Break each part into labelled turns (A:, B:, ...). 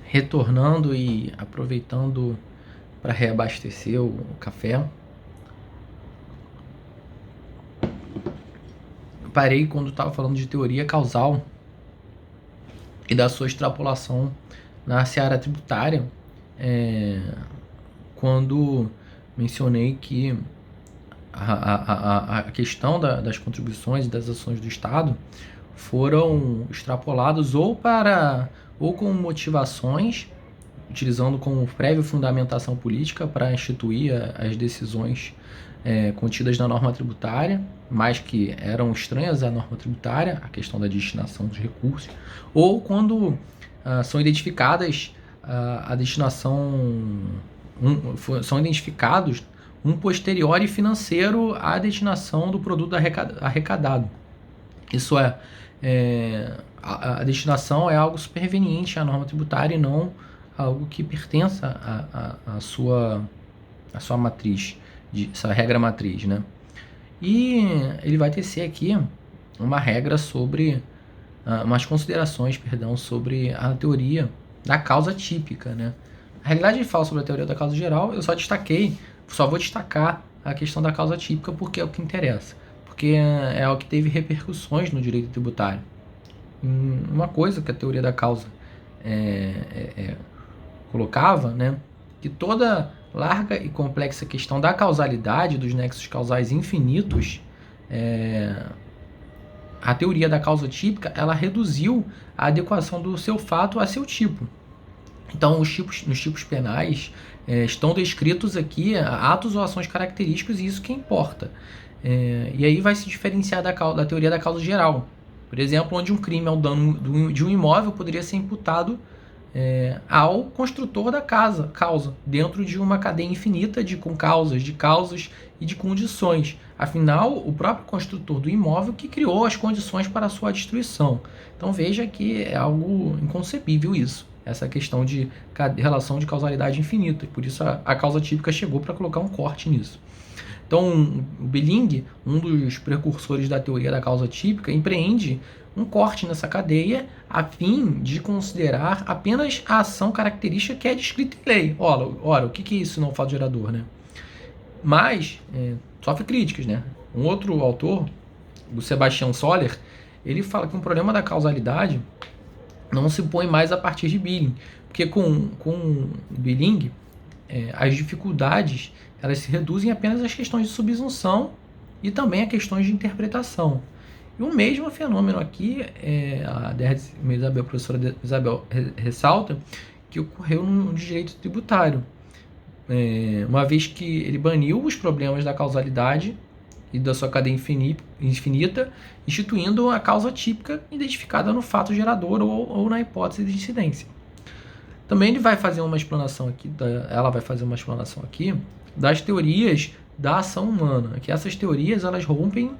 A: retornando e aproveitando para reabastecer o café. Parei quando estava falando de teoria causal e da sua extrapolação na seara tributária, quando mencionei que a questão das contribuições e das ações do Estado foram extrapolados ou com motivações, utilizando como prévia fundamentação política para instituir as decisões contidas na norma tributária, mas que eram estranhas à norma tributária, a questão da destinação dos recursos, ou quando são identificadas a destinação, são identificados um posteriori financeiro à destinação do produto arrecadado. Isso a destinação é algo superveniente à norma tributária e não algo que pertença à sua matriz, essa regra matriz, né? E ele vai tecer aqui uma regra sobre, umas considerações, sobre a teoria da causa típica, né? Na realidade, ele fala sobre a teoria da causa geral, eu só vou destacar a questão da causa típica porque é o que interessa, porque é o que teve repercussões no direito tributário. Uma coisa que a teoria da causa colocava, né, que toda larga e complexa questão da causalidade, dos nexos causais infinitos, a teoria da causa típica, ela reduziu a adequação do seu fato a seu tipo. Então, nos tipos penais estão descritos aqui atos ou ações característicos e isso que importa. E aí vai se diferenciar da teoria da causa geral. Por exemplo, onde um crime ao dano de um imóvel poderia ser imputado ao construtor da causa, dentro de uma cadeia infinita de causas e de condições. Afinal, o próprio construtor do imóvel que criou as condições para a sua destruição. Então veja que é algo inconcebível isso, essa questão de relação de causalidade infinita, e por isso a causa típica chegou para colocar um corte nisso. Então, o Billing, um dos precursores da teoria da causa típica, empreende um corte nessa cadeia a fim de considerar apenas a ação característica que é descrita em lei. Ora, o que é isso não fato gerador, né? Mas sofre críticas, né? Um outro autor, o Sebastian Soller, ele fala que um problema da causalidade não se põe mais a partir de Billing, porque com Billing as dificuldades elas se reduzem apenas às questões de subsunção e também a questões de interpretação. E o mesmo fenômeno aqui, a professora Isabel ressalta, que ocorreu no direito tributário, uma vez que ele baniu os problemas da causalidade e da sua cadeia infinita, instituindo a causa típica identificada no fato gerador ou na hipótese de incidência. Também ele vai fazer uma explanação aqui, ela vai fazer uma explanação aqui das teorias da ação humana, que essas teorias elas rompem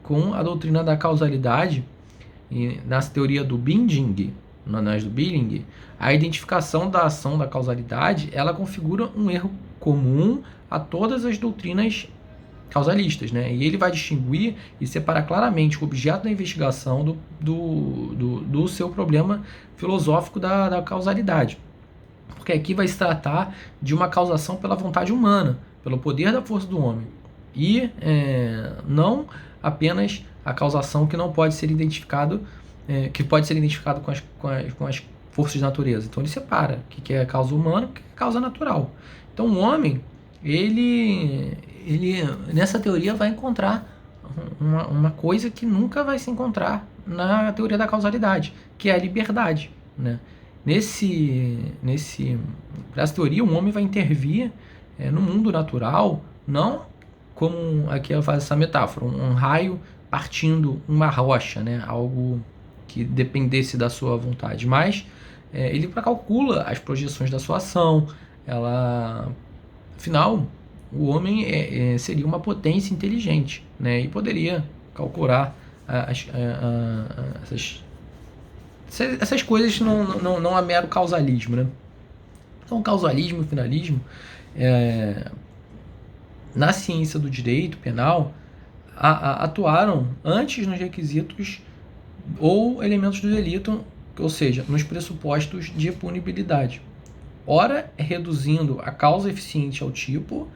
A: com a doutrina da causalidade, e na teoria do Binding, nas do Billing, a identificação da ação da causalidade, ela configura um erro comum a todas as doutrinas causalistas, né? E ele vai distinguir e separar claramente o objeto da investigação do seu problema filosófico da causalidade. Porque aqui vai se tratar de uma causação pela vontade humana, pelo poder da força do homem. E não apenas a causação que não pode ser identificado, que pode ser identificado com as forças da natureza. Então ele separa o que é causa humana e o que é causa natural. Então o homem, ele nessa teoria vai encontrar uma coisa que nunca vai se encontrar na teoria da causalidade, que é a liberdade, né? Nessa teoria, o homem vai intervir no mundo natural, não como aqui ela faz essa metáfora, um raio partindo uma rocha, né? Algo que dependesse da sua vontade, mas ele calcula as projeções da sua ação, afinal, o homem seria uma potência inteligente, né? E poderia calcular essas coisas não é mero causalismo, né? Então, causalismo e finalismo, na ciência do direito penal, atuaram antes nos requisitos ou elementos do delito ou seja, nos pressupostos de punibilidade. Ora, reduzindo a causa eficiente ao tipo,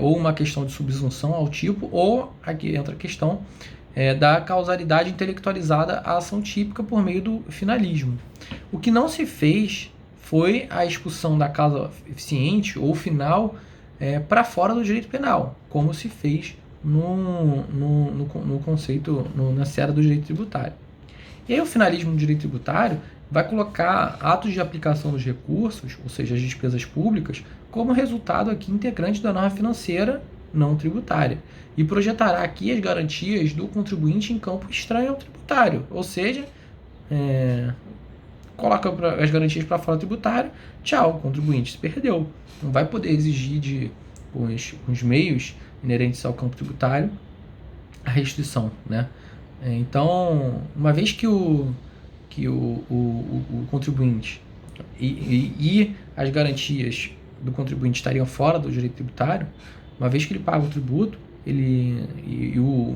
A: ou uma questão de subsunção ao tipo, ou aqui entra a questão da causalidade intelectualizada à ação típica por meio do finalismo. O que não se fez foi a expulsão da causa eficiente ou final para fora do direito penal, como se fez no conceito, na seara do direito tributário. E aí o finalismo do direito tributário vai colocar atos de aplicação dos recursos, ou seja, as despesas públicas, como resultado aqui integrante da norma financeira não tributária, e projetará aqui as garantias do contribuinte em campo estranho ao tributário, ou seja, coloca as garantias para fora do tributário, tchau, o contribuinte se perdeu. Não vai poder exigir com os meios inerentes ao campo tributário a restrição, né? Então, uma vez que o contribuinte e as garantias do contribuinte estariam fora do direito tributário, uma vez que ele paga o tributo,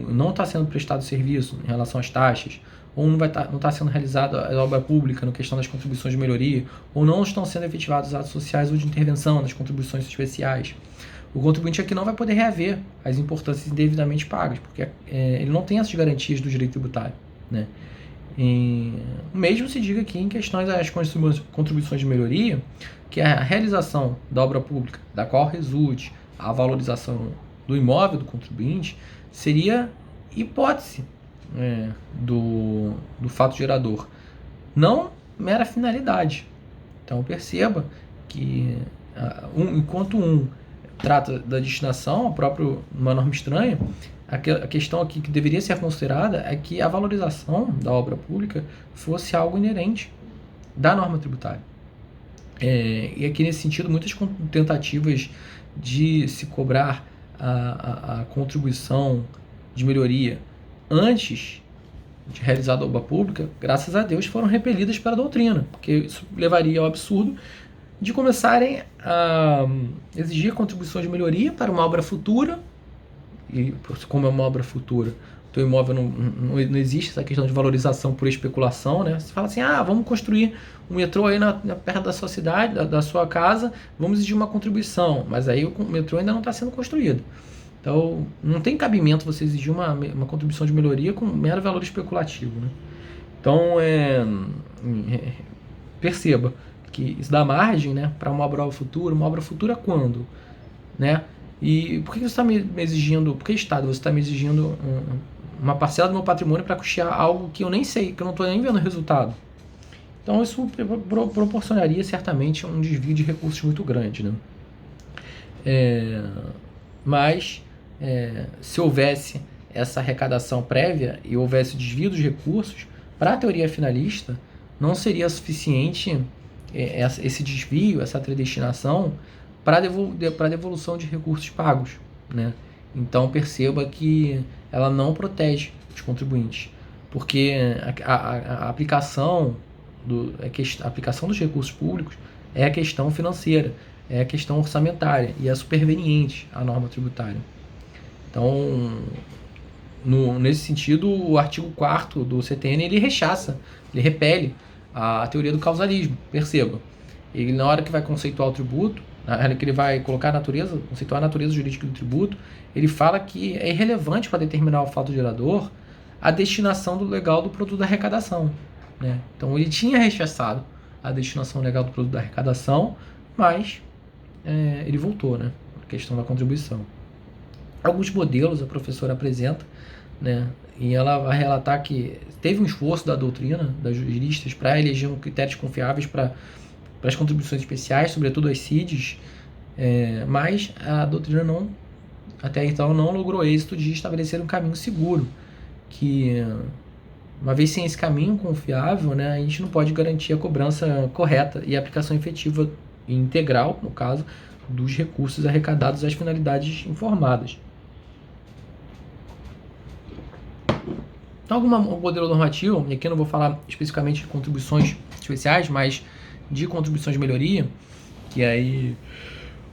A: não está sendo prestado serviço em relação às taxas, ou não está sendo realizada a obra pública na questão das contribuições de melhoria, ou não estão sendo efetivados atos sociais ou de intervenção nas contribuições especiais, o contribuinte aqui não vai poder reaver as importâncias indevidamente pagas, porque ele não tem essas garantias do direito tributário, né? Mesmo se diga aqui em questões das contribuições de melhoria, que a realização da obra pública, da qual resulte a valorização do imóvel do contribuinte, seria hipótese do fato gerador, não mera finalidade. Então perceba que enquanto trata da destinação, uma norma estranha, a questão aqui que deveria ser considerada é que a valorização da obra pública fosse algo inerente da norma tributária. E aqui nesse sentido, muitas tentativas de se cobrar a contribuição de melhoria antes de realizar a obra pública, graças a Deus, foram repelidas pela doutrina, porque isso levaria ao absurdo de começarem a exigir contribuições de melhoria para uma obra futura. E como é uma obra futura, o teu imóvel não existe essa questão de valorização por especulação, né? Você fala assim, vamos construir um metrô aí perto da sua cidade, da sua casa, vamos exigir uma contribuição, mas aí o metrô ainda não está sendo construído. Então, não tem cabimento você exigir uma contribuição de melhoria com mero valor especulativo, né? Então, perceba que isso dá margem, né, para uma obra futura quando, né? E por que você está me exigindo, por que Estado você está me exigindo uma parcela do meu patrimônio para custear algo que eu nem sei, que eu não estou nem vendo o resultado? Então isso proporcionaria certamente um desvio de recursos muito grande, né? Mas se houvesse essa arrecadação prévia e houvesse desvio dos recursos, para a teoria finalista não seria suficiente esse desvio, essa predestinação para a devolução de recursos pagos, né? Então perceba que ela não protege os contribuintes, porque a aplicação dos recursos públicos é a questão financeira, é a questão orçamentária e é superveniente à norma tributária. Então, nesse sentido, o artigo 4º do CTN ele repele a teoria do causalismo. Perceba, ele na hora que vai conceituar o tributo, na hora que ele vai colocar conceituar a natureza jurídica do tributo, ele fala que é irrelevante para determinar o fato gerador a destinação do legal do produto da arrecadação, né? Então ele tinha rechaçado a destinação legal do produto da arrecadação, mas ele voltou, né? A questão da contribuição. Alguns modelos a professora apresenta, né? E ela vai relatar que teve um esforço da doutrina, das juristas, para eleger critérios confiáveis para as contribuições especiais, sobretudo as CIDs, mas a doutrina até então não logrou êxito de estabelecer um caminho seguro, que uma vez sem esse caminho confiável, né, a gente não pode garantir a cobrança correta e a aplicação efetiva e integral, no caso, dos recursos arrecadados às finalidades informadas. Então, algum modelo normativo, e aqui eu não vou falar especificamente de contribuições especiais, mas de contribuições de melhoria, que aí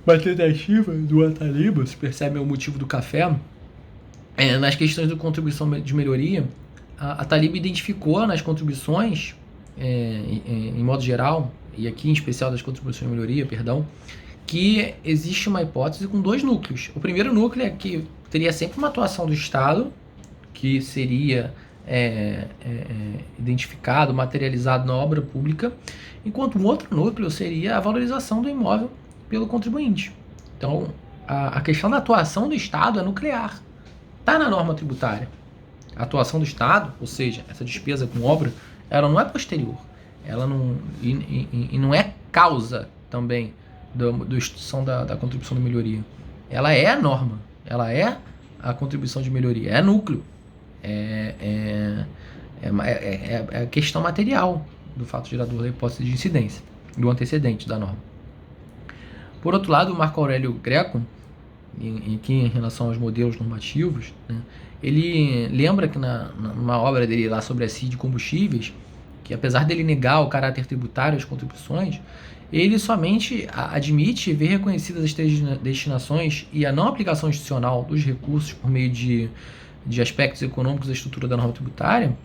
A: uma tentativa do Ataliba, se percebe o motivo do café, nas questões de contribuição de melhoria, a Ataliba identificou nas contribuições em modo geral, e aqui em especial das contribuições de melhoria, perdão, que existe uma hipótese com dois núcleos. O primeiro núcleo é que teria sempre uma atuação do Estado, que seria identificado, materializado na obra pública, enquanto um outro núcleo seria a valorização do imóvel pelo contribuinte. Então, a questão da atuação do Estado é nuclear. Está na norma tributária. A atuação do Estado, ou seja, essa despesa com obra, ela não é posterior. Ela não, e não é causa também da instituição da contribuição de melhoria. Ela é a norma. Ela é a contribuição de melhoria. É núcleo. É a questão material do fato gerador da hipótese de incidência, do antecedente da norma. Por outro lado, o Marco Aurélio Greco, aqui em relação aos modelos normativos, né, ele lembra que numa obra dele lá sobre a CID de combustíveis, que apesar dele negar o caráter tributário às contribuições, ele somente admite ver reconhecidas as três destinações e a não aplicação institucional dos recursos por meio de aspectos econômicos da estrutura da norma tributária,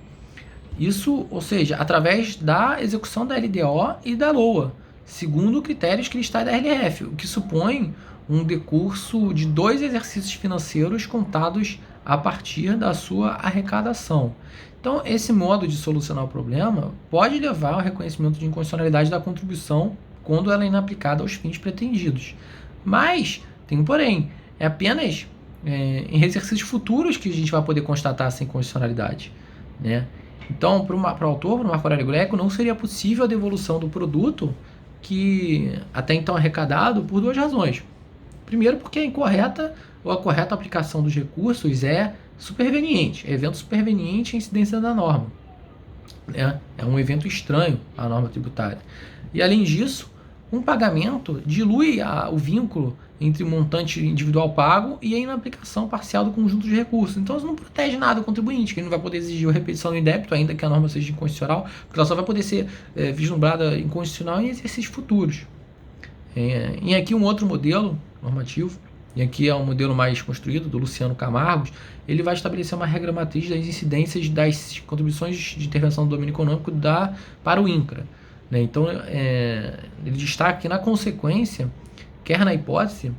A: isso, ou seja, através da execução da LDO e da LOA, segundo critérios cristais da RLF, o que supõe um decurso de 2 exercícios financeiros contados a partir da sua arrecadação. Então, esse modo de solucionar o problema pode levar ao reconhecimento de inconstitucionalidade da contribuição quando ela é inaplicada aos fins pretendidos. Mas, tem um porém, é apenas em exercícios futuros que a gente vai poder constatar essa inconstitucionalidade, né? Então, para o autor, para o Marco Aurélio Greco, não seria possível a devolução do produto que até então arrecadado por 2 razões. Primeiro, porque a incorreta ou a correta aplicação dos recursos é superveniente, é evento superveniente à incidência da norma, né? É um evento estranho à norma tributária. E, além disso, um pagamento dilui o vínculo entre o montante individual pago e a inaplicação parcial do conjunto de recursos. Então, isso não protege nada o contribuinte, que ele não vai poder exigir a repetição do débito, ainda que a norma seja inconstitucional, porque ela só vai poder ser vislumbrada inconstitucional em exercícios futuros. E aqui um outro modelo normativo, e aqui é um modelo mais construído, do Luciano Camargos, ele vai estabelecer uma regra matriz das incidências das contribuições de intervenção do domínio econômico para o INCRA, né? Então, ele destaca que, na consequência, quer na hipótese,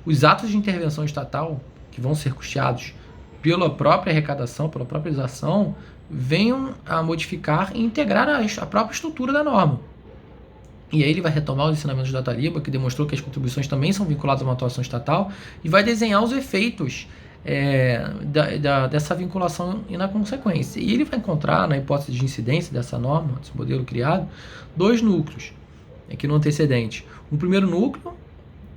A: os atos de intervenção estatal, que vão ser custeados pela própria arrecadação, pela própria exação, venham a modificar e integrar a própria estrutura da norma. E aí ele vai retomar os ensinamentos da Taliba, que demonstrou que as contribuições também são vinculadas a uma atuação estatal, e vai desenhar os efeitos dessa vinculação e na consequência. E ele vai encontrar, na hipótese de incidência dessa norma, desse modelo criado, 2 núcleos, aqui no antecedente. Um primeiro núcleo,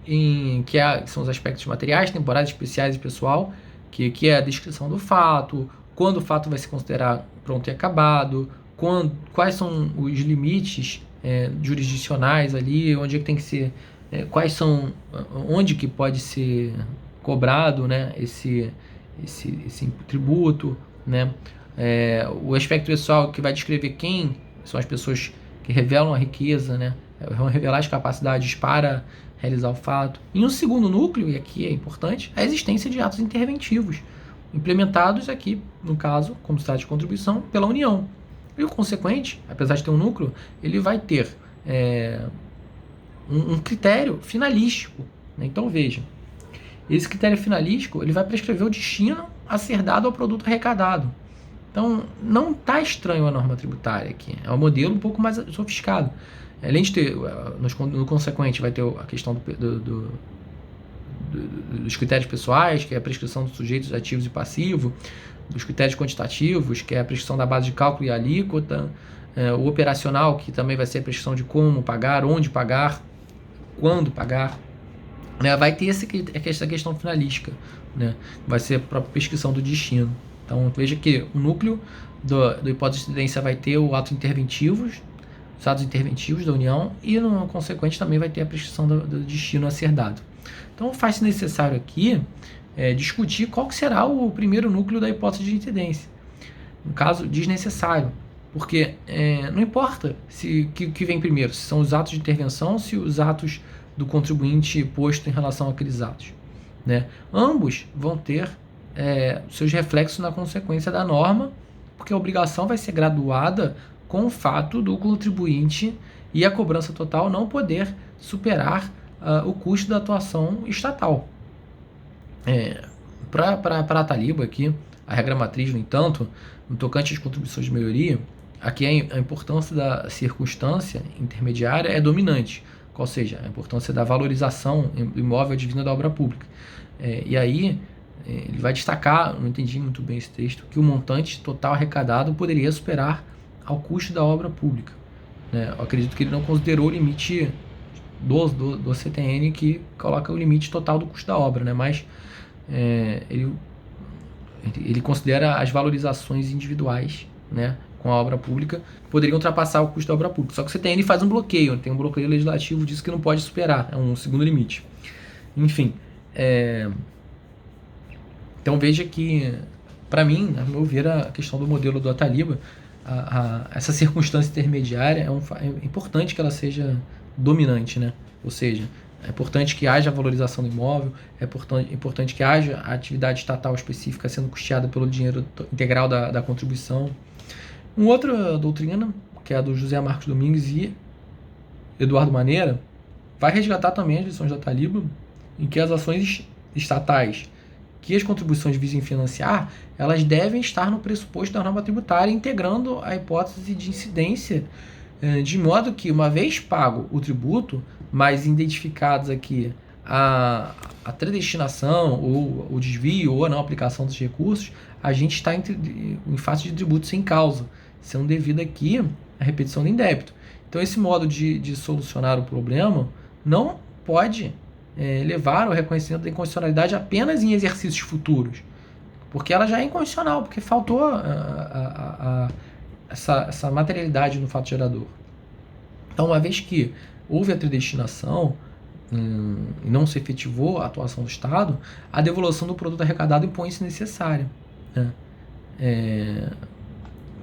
A: que são os aspectos materiais, temporais, especiais e pessoal, que é a descrição do fato, quando o fato vai se considerar pronto e acabado, quais são os limites jurisdicionais ali, onde é que tem que ser, onde que pode ser cobrado, né, esse tributo, né? O aspecto pessoal, que vai descrever quem são as pessoas que revelam a riqueza, né, vão revelar as capacidades para realizar o fato. E um segundo núcleo, e aqui é importante, a existência de atos interventivos, implementados aqui, no caso, como estado de contribuição, pela União. E o consequente, apesar de ter um núcleo, ele vai ter um critério finalístico, né? Então, veja, esse critério finalístico, ele vai prescrever o destino a ser dado ao produto arrecadado. Então, não está estranho a norma tributária aqui. É um modelo um pouco mais sofisticado. Além de ter, no consequente, vai ter a questão dos critérios pessoais, que é a prescrição dos sujeitos ativos e passivos, dos critérios quantitativos, que é a prescrição da base de cálculo e alíquota, o operacional, que também vai ser a prescrição de como pagar, onde pagar, quando pagar, né? Vai ter essa questão finalística, né? Vai ser a própria prescrição do destino. Então, veja que o núcleo do hipótese de incidência vai ter os atos interventivos da União, e no consequente também vai ter a prescrição do destino a ser dado. Então, faz-se necessário aqui discutir qual que será o primeiro núcleo da hipótese de incidência. No caso, desnecessário, porque não importa que vem primeiro, se são os atos de intervenção, se os atos do contribuinte posto em relação àqueles atos, né? Ambos vão ter seus reflexos na consequência da norma, porque a obrigação vai ser graduada com o fato do contribuinte e a cobrança total não poder superar o custo da atuação estatal. Para a Taliba aqui, a regra matriz, no entanto, no tocante às contribuições de melhoria, aqui a importância da circunstância intermediária é dominante, ou seja, a importância da valorização do imóvel advinda da obra pública. E aí, ele vai destacar, não entendi muito bem esse texto, que o montante total arrecadado poderia superar ao custo da obra pública. Eu acredito que ele não considerou o limite do CTN, que coloca o limite total do custo da obra, mas ele considera as valorizações individuais, com a obra pública, que poderiam ultrapassar o custo da obra pública. Só que o CTN faz um bloqueio, tem um bloqueio legislativo disso que não pode superar, é um segundo limite. Enfim, então veja que, para mim, a meu ver, a questão do modelo do Ataliba, essa circunstância intermediária é importante que ela seja dominante, ou seja, é importante que haja a valorização do imóvel, é importante que haja a atividade estatal específica sendo custeada pelo dinheiro integral da contribuição. Uma outra doutrina, que é a do José Marcos Domingues e Eduardo Maneira, vai resgatar também as lições da Taliba, em que as ações estatais que as contribuições visem financiar, elas devem estar no pressuposto da norma tributária, integrando a hipótese de incidência, de modo que, uma vez pago o tributo, mas identificados aqui a predestinação, ou o desvio, ou a não aplicação dos recursos, a gente está em face de tributo sem causa, sendo devido aqui a repetição do indébito. Então, esse modo de solucionar o problema não pode levar ao reconhecimento da inconstitucionalidade apenas em exercícios futuros, porque ela já é inconstitucional, porque faltou essa materialidade no fato gerador. Então, uma vez que houve a predestinação e não se efetivou a atuação do Estado, a devolução do produto arrecadado impõe-se necessária,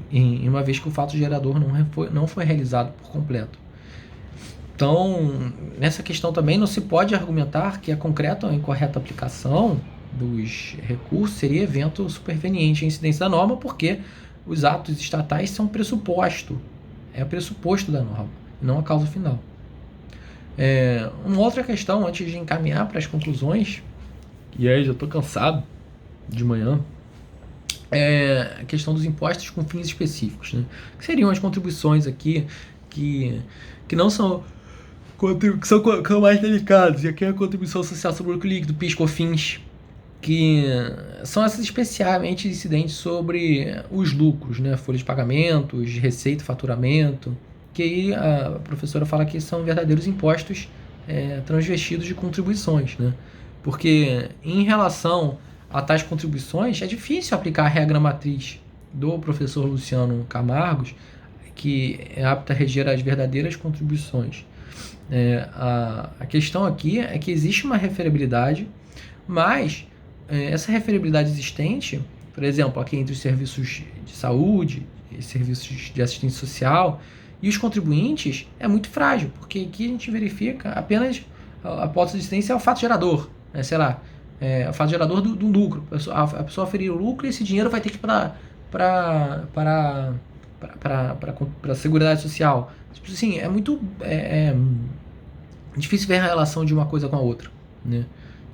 A: em uma vez que o fato gerador não foi realizado por completo. Então, nessa questão também não se pode argumentar que a concreta ou incorreta aplicação dos recursos seria evento superveniente à incidência da norma, porque os atos estatais são pressuposto, é pressuposto da norma, não a causa final. Uma outra questão, antes de encaminhar para as conclusões, e aí já estou cansado de manhã, é a questão dos impostos com fins específicos, que seriam as contribuições aqui que não são, que são mais delicadas, e aqui é a contribuição social sobre o lucro líquido, PIS, COFINS, que são essas especialmente incidentes sobre os lucros, folha de pagamentos, receita, faturamento, que aí a professora fala que são verdadeiros impostos transvestidos de contribuições, porque em relação a tais contribuições é difícil aplicar a regra matriz do professor Luciano Camargos, que é apta a reger as verdadeiras contribuições. A questão aqui é que existe uma referabilidade, mas essa referabilidade existente, por exemplo, aqui entre os serviços de saúde, serviços de assistência social e os contribuintes, é muito frágil, porque aqui a gente verifica apenas a hipótese de existência é o fato gerador, sei lá, o fato gerador do lucro. A pessoa aferir o lucro e esse dinheiro vai ter que ir para a Seguridade Social. Tipo assim, é muito difícil ver a relação de uma coisa com a outra,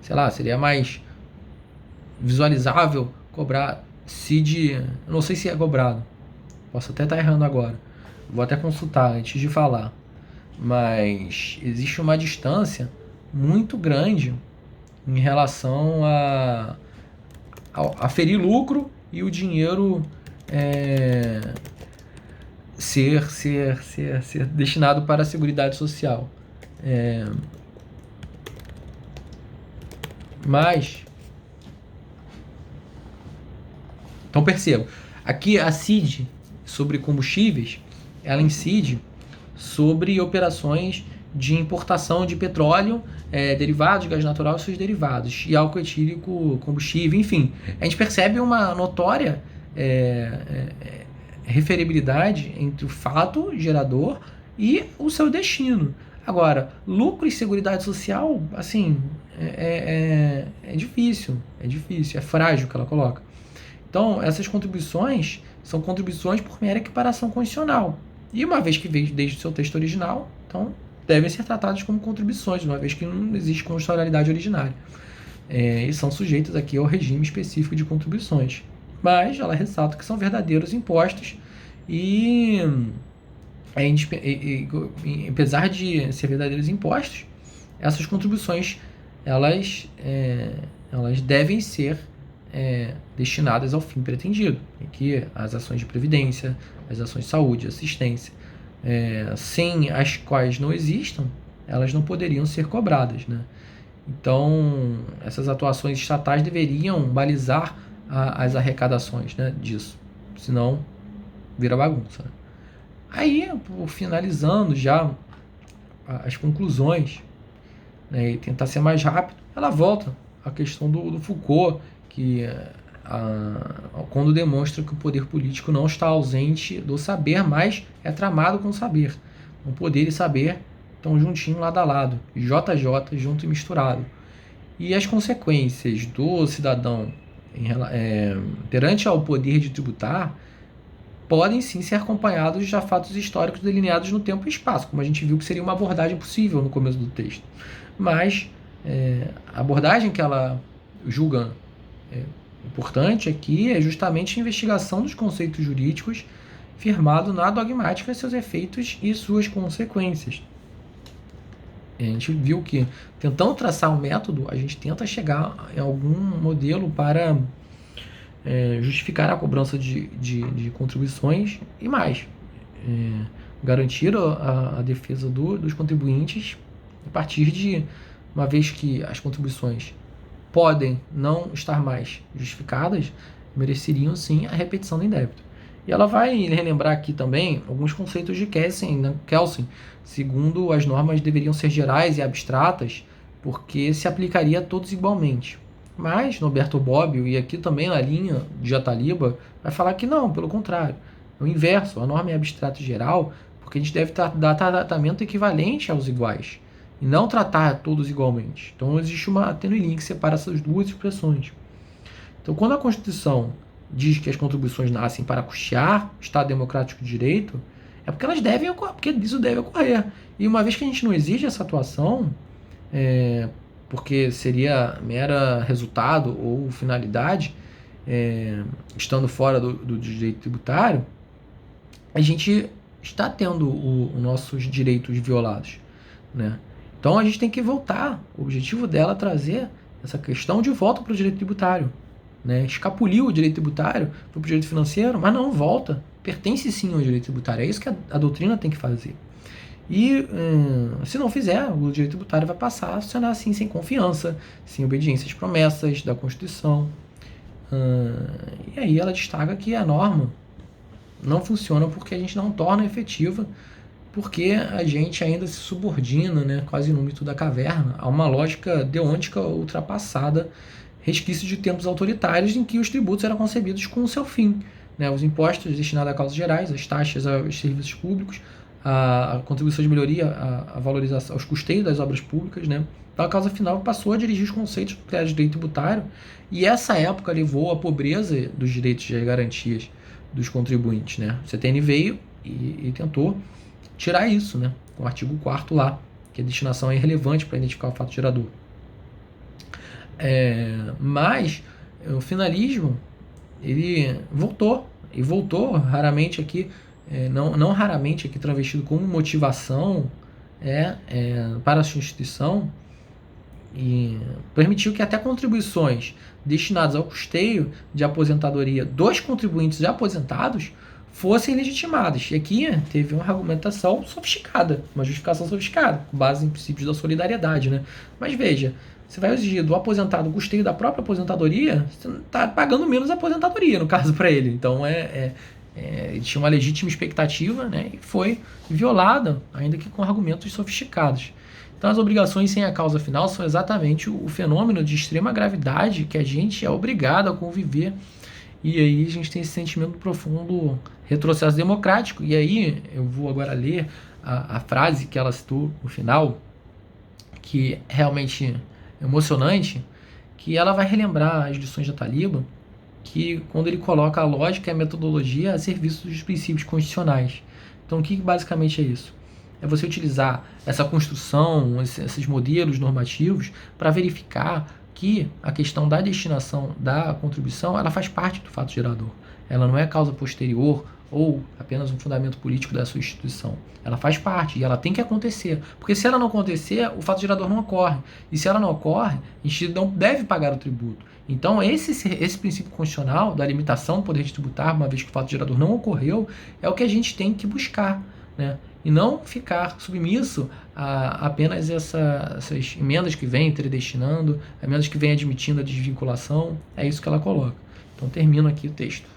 A: Sei lá, seria mais visualizável cobrar CID, eu não sei se é cobrado, posso até estar errando agora, vou até consultar antes de falar, mas existe uma distância muito grande em relação a aferir lucro e o dinheiro ser destinado para a Seguridade Social. Mas então perceba, aqui a CID sobre combustíveis, ela incide sobre operações de importação de petróleo, derivados, gás natural e seus derivados, e álcool etílico, combustível, enfim. A gente percebe uma notória referibilidade entre o fato gerador e o seu destino. Agora, lucro e seguridade social, assim, é difícil, é frágil que ela coloca. Então, essas contribuições são contribuições por mera equiparação condicional. E uma vez que veio desde o seu texto original, então devem ser tratados como contribuições, uma vez que não existe constitucionalidade originária. E são sujeitos aqui ao regime específico de contribuições. Mas ela ressalta que são verdadeiros impostos e, apesar de ser verdadeiros impostos, essas contribuições elas devem ser destinadas ao fim pretendido, em que as ações de previdência, as ações de saúde, assistência, sem as quais não existam, elas não poderiam ser cobradas, né? Então, essas atuações estatais deveriam balizar as arrecadações, né, disso, senão vira bagunça. Aí, finalizando já as conclusões, né, e tentar ser mais rápido, ela volta à questão do Foucault, que quando demonstra que o poder político não está ausente do saber, mas é tramado com o saber. O poder e saber estão juntinho lado a lado, JJ junto e misturado. E as consequências do cidadão perante ao poder de tributar podem sim ser acompanhados de fatos históricos delineados no tempo e espaço, como a gente viu que seria uma abordagem possível no começo do texto. Mas a abordagem que ela julga importante aqui é justamente a investigação dos conceitos jurídicos firmado na dogmática, seus efeitos e suas consequências. A gente viu que, tentando traçar um método, a gente tenta chegar em algum modelo para justificar a cobrança de contribuições e mais. Garantir a defesa dos contribuintes a partir de, uma vez que as contribuições podem não estar mais justificadas, mereceriam sim a repetição do indébito. E ela vai relembrar aqui também alguns conceitos de Kelsen, segundo as normas deveriam ser gerais e abstratas, porque se aplicaria a todos igualmente. Mas Norberto Bobbio, e aqui também na linha de Ataliba, vai falar que não, pelo contrário. É o inverso, a norma é abstrata e geral, porque a gente deve dar tratamento equivalente aos iguais, e não tratar todos igualmente. Então existe uma tênue linha que separa essas duas expressões. Então quando a Constituição diz que as contribuições nascem para custear o Estado Democrático de Direito, é porque elas devem ocorrer, porque isso deve ocorrer. E uma vez que a gente não exige essa atuação, porque seria mera resultado ou finalidade, estando fora do direito tributário, a gente está tendo os nossos direitos violados, né? Então a gente tem que voltar. O objetivo dela é trazer essa questão de volta para o direito tributário, né? Escapuliu o direito tributário, foi para o direito financeiro, mas não volta. Pertence sim ao direito tributário. É isso que a doutrina tem que fazer. E se não fizer, o direito tributário vai passar a funcionar assim, sem confiança, sem obediência às promessas da Constituição. E aí ela destaca que a norma não funciona porque a gente não torna efetiva, porque a gente ainda se subordina, né, quase no mito da caverna, a uma lógica deôntica ultrapassada, resquício de tempos autoritários em que os tributos eram concebidos com o seu fim, né, os impostos destinados a causas gerais, as taxas aos serviços públicos, a contribuição de melhoria, a valorização, aos custeios das obras públicas, né. Então a causa final passou a dirigir os conceitos do criado de direito tributário, e essa época levou à pobreza dos direitos e das garantias dos contribuintes, né. O CTN veio e tentou tirar isso, né, com o artigo 4º lá, que a destinação é irrelevante para identificar o fato gerador. Mas o finalismo, ele voltou raramente aqui, não raramente aqui travestido como motivação para a substituição, e permitiu que até contribuições destinadas ao custeio de aposentadoria dos contribuintes já aposentados fossem legitimadas. E aqui teve uma argumentação sofisticada, uma justificação sofisticada, com base em princípios da solidariedade, né? Mas veja, você vai exigir do aposentado o custeio da própria aposentadoria, você não está pagando menos aposentadoria, no caso, para ele. Então, ele tinha uma legítima expectativa, né? E foi violada, ainda que com argumentos sofisticados. Então, as obrigações sem a causa final são exatamente o fenômeno de extrema gravidade que a gente é obrigado a conviver. E aí a gente tem esse sentimento profundo retrocesso democrático. E aí eu vou agora ler a frase que ela citou no final, que é realmente emocionante, que ela vai relembrar as lições de Ataliba, que quando ele coloca a lógica e a metodologia a serviço dos princípios constitucionais. Então, o que basicamente é isso? É você utilizar essa construção, esses modelos normativos para verificar que a questão da destinação da contribuição, ela faz parte do fato gerador. Ela não é causa posterior ou apenas um fundamento político da sua instituição. Ela faz parte e ela tem que acontecer. Porque se ela não acontecer, o fato gerador não ocorre. E se ela não ocorre, a gente não deve pagar o tributo. Então, esse princípio constitucional da limitação do poder de tributar, uma vez que o fato gerador não ocorreu, é o que a gente tem que buscar, né? E não ficar submisso a apenas essas emendas que vêm predestinando, emendas que vêm admitindo a desvinculação. É isso que ela coloca. Então, termino aqui o texto.